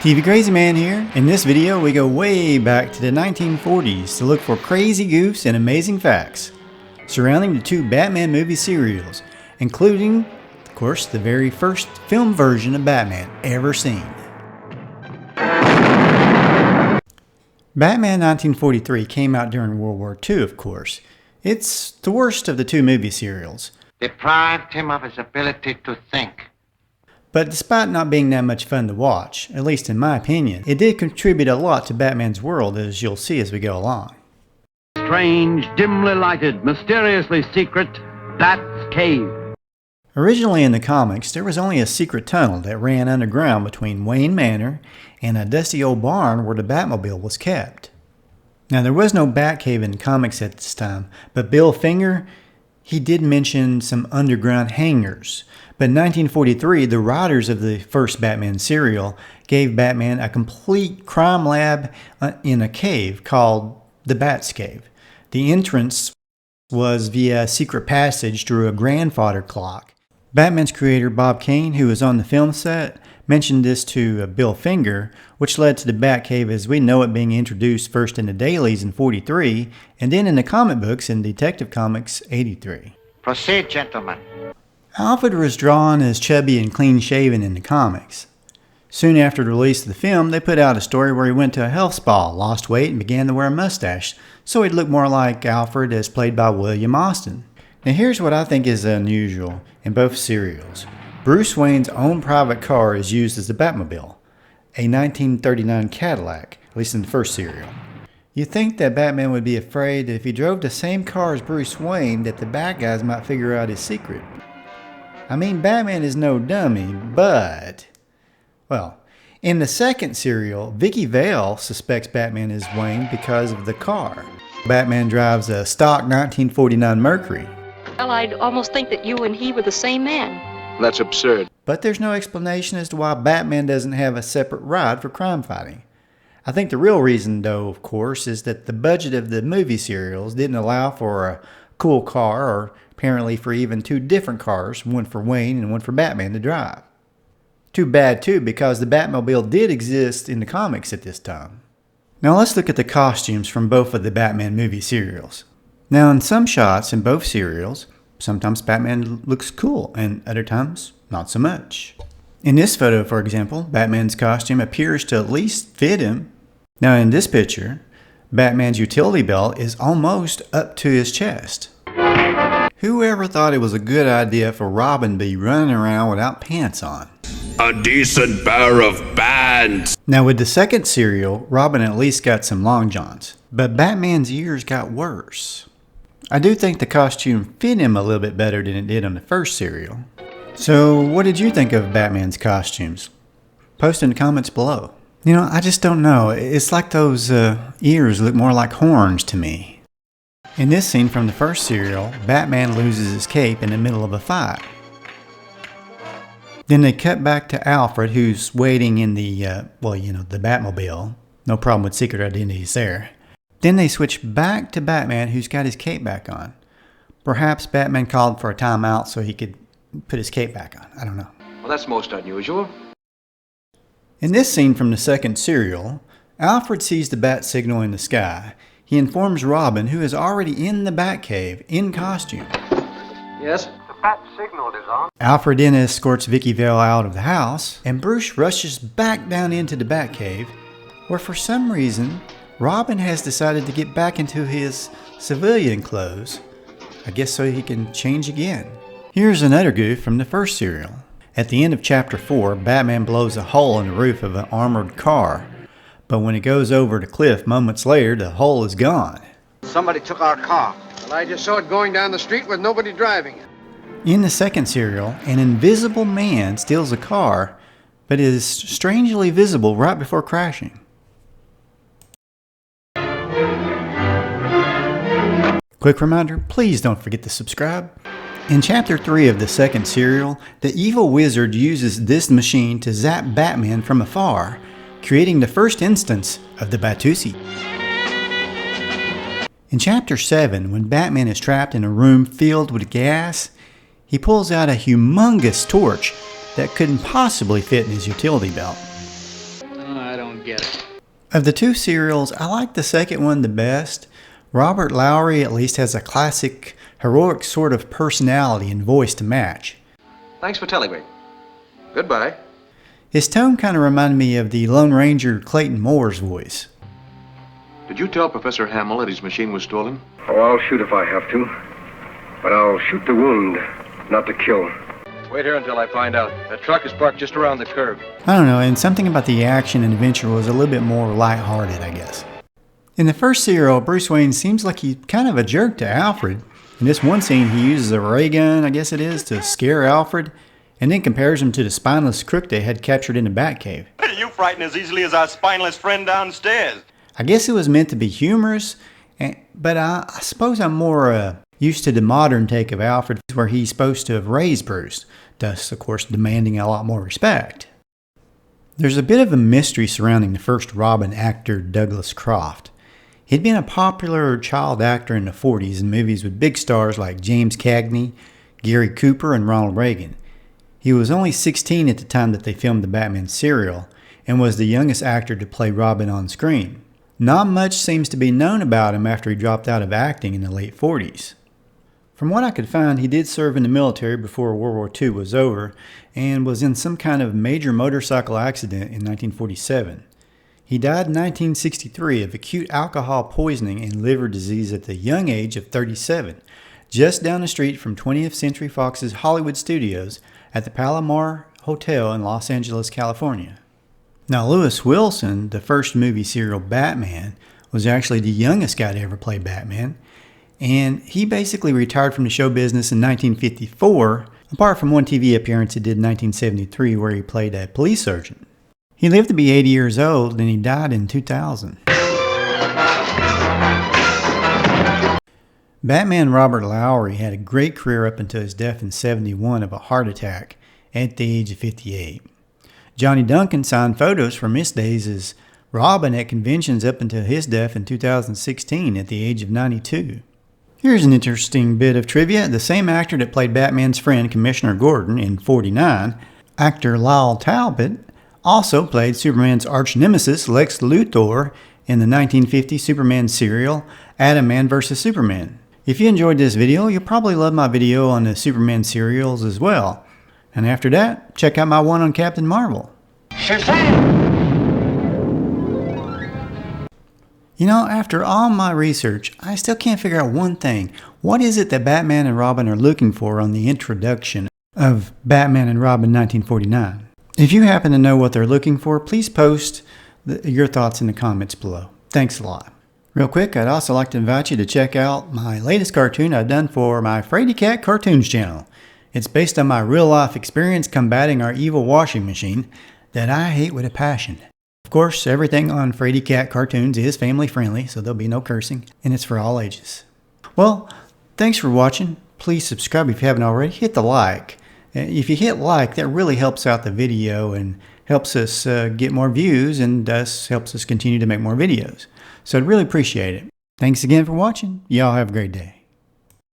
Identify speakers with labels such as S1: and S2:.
S1: TV Crazy Man here. In this video we go way back to the 1940s to look for crazy goofs and amazing facts surrounding the two Batman movie serials, including, of course, the very first film version of Batman ever seen. Batman 1943 came out during World War II, of course. It's the worst of the two movie serials.
S2: Deprived him of his ability to think.
S1: But despite not being that much fun to watch, at least in my opinion, it did contribute a lot to Batman's world, as you'll see as we go along.
S3: Strange, dimly lighted, mysteriously secret Batcave.
S1: Originally in the comics, there was only a secret tunnel that ran underground between Wayne Manor and a dusty old barn where the Batmobile was kept. Now there was no Batcave in the comics at this time, but Bill Finger, he did mention some underground hangars. But in 1943, the writers of the first Batman serial gave Batman a complete crime lab in a cave called the Batcave. The entrance was via a secret passage through a grandfather clock. Batman's creator Bob Kane, who was on the film set, mentioned this to Bill Finger, which led to the Batcave as we know it being introduced first in the dailies in 43 and then in the comic books in Detective Comics 83.
S2: Proceed, gentlemen.
S1: Alfred was drawn as chubby and clean-shaven in the comics. Soon after the release of the film, they put out a story where he went to a health spa, lost weight, and began to wear a mustache, so he'd look more like Alfred as played by William Austin. Now here's what I think is unusual in both serials. Bruce Wayne's own private car is used as the Batmobile, a 1939 Cadillac, at least in the first serial. You'd think that Batman would be afraid that if he drove the same car as Bruce Wayne that the bad guys might figure out his secret. I mean, Batman is no dummy, but, well, in the second serial, Vicky Vale suspects Batman is Wayne because of the car. Batman drives a stock 1949 Mercury.
S4: Well, I'd almost think that you and he were the same man.
S5: That's absurd.
S1: But there's no explanation as to why Batman doesn't have a separate ride for crime fighting. I think the real reason, though, of course, is that the budget of the movie serials didn't allow for a cool car, or apparently for even two different cars, one for Wayne and one for Batman to drive. Too bad, too, because the Batmobile did exist in the comics at this time. Now let's look at the costumes from both of the Batman movie serials. Now in some shots in both serials, sometimes Batman looks cool and other times not so much. In this photo, for example, Batman's costume appears to at least fit him. Now in this picture, Batman's utility belt is almost up to his chest. Whoever thought it was a good idea for Robin to be running around without pants on?
S5: A decent pair of pants.
S1: Now with the second serial, Robin at least got some long johns, but Batman's ears got worse. I do think the costume fit him a little bit better than it did on the first serial. So what did you think of Batman's costumes? Post in the comments below. You know, I just don't know. It's like those ears look more like horns to me. In this scene from the first serial, Batman loses his cape in the middle of a fight. Then they cut back to Alfred, who's waiting in the Batmobile. No problem with secret identities there. Then they switch back to Batman, who's got his cape back on. Perhaps Batman called for a timeout so he could put his cape back on. I don't know.
S5: Well, that's most unusual.
S1: In this scene from the second serial, Alfred sees the bat signal in the sky. He informs Robin, who is already in the Batcave in costume.
S5: Yes?
S2: The bat signal is on.
S1: Alfred then escorts Vicky Vale out of the house, and Bruce rushes back down into the Batcave, where for some reason, Robin has decided to get back into his civilian clothes. I guess so he can change again. Here's another goof from the first serial. At the end of chapter 4, Batman blows a hole in the roof of an armored car. But when it goes over the cliff moments later, the hole is gone.
S2: Somebody took our car.
S6: Well, I just saw it going down the street with nobody driving it.
S1: In the second serial, an invisible man steals a car, but is strangely visible right before crashing. Quick reminder, please don't forget to subscribe. In chapter 3 of the second serial, the evil wizard uses this machine to zap Batman from afar, creating the first instance of the Batusi. In chapter 7, when Batman is trapped in a room filled with gas, he pulls out a humongous torch that couldn't possibly fit in his utility belt.
S7: I don't get it.
S1: Of the two serials, I like the second one the best. Robert Lowery at least has a classic, heroic sort of personality and voice to match.
S5: Thanks for telling me. Goodbye.
S1: His tone kind of reminded me of the Lone Ranger Clayton Moore's voice.
S5: Did you tell Professor Hamill that his machine was stolen?
S8: Oh, I'll shoot if I have to. But I'll shoot to wound, not to kill.
S5: Wait here until I find out. That truck is parked just around the curb.
S1: I don't know, and something about the action and adventure was a little bit more lighthearted, I guess. In the first serial, Bruce Wayne seems like he's kind of a jerk to Alfred. In this one scene, he uses a ray gun, I guess it is, to scare Alfred, and then compares him to the spineless crook they had captured in the Batcave.
S9: You frighten as easily as our spineless friend downstairs.
S1: I guess it was meant to be humorous, but I suppose I'm more used to the modern take of Alfred, where he's supposed to have raised Bruce, thus, of course, demanding a lot more respect. There's a bit of a mystery surrounding the first Robin actor, Douglas Croft. He'd been a popular child actor in the 40s in movies with big stars like James Cagney, Gary Cooper, and Ronald Reagan. He was only 16 at the time that they filmed the Batman serial, and was the youngest actor to play Robin on screen. Not much seems to be known about him after he dropped out of acting in the late 40s. From what I could find, he did serve in the military before World War II was over, and was in some kind of major motorcycle accident in 1947. He died in 1963 of acute alcohol poisoning and liver disease at the young age of 37, just down the street from 20th Century Fox's Hollywood Studios at the Palomar Hotel in Los Angeles, California. Now, Lewis Wilson, the first movie serial Batman, was actually the youngest guy to ever play Batman, and he basically retired from the show business in 1954, apart from one TV appearance he did in 1973 where he played a police sergeant. He lived to be 80 years old, and he died in 2000. Batman Robert Lowery had a great career up until his death in 1971 of a heart attack at the age of 58. Johnny Duncan signed photos from his days as Robin at conventions up until his death in 2016 at the age of 92. Here's an interesting bit of trivia. The same actor that played Batman's friend, Commissioner Gordon, in 49, actor Lyle Talbot, also played Superman's arch nemesis, Lex Luthor, in the 1950 Superman serial, Adam Man vs. Superman. If you enjoyed this video, you'll probably love my video on the Superman serials as well. And after that, check out my one on Captain Marvel. You know, after all my research, I still can't figure out one thing. What is it that Batman and Robin are looking for on the introduction of Batman and Robin 1949? If you happen to know what they're looking for, please post your thoughts in the comments below. Thanks a lot. Real quick, I'd also like to invite you to check out my latest cartoon I've done for my Frady Cat Cartoons channel. It's based on my real-life experience combating our evil washing machine that I hate with a passion. Of course, everything on Frady Cat Cartoons is family-friendly, so there'll be no cursing, and it's for all ages. Well, thanks for watching. Please subscribe if you haven't already. Hit the like. If you hit like, that really helps out the video and helps us get more views, and thus helps us continue to make more videos. So I'd really appreciate it. Thanks again for watching. Y'all have a great day.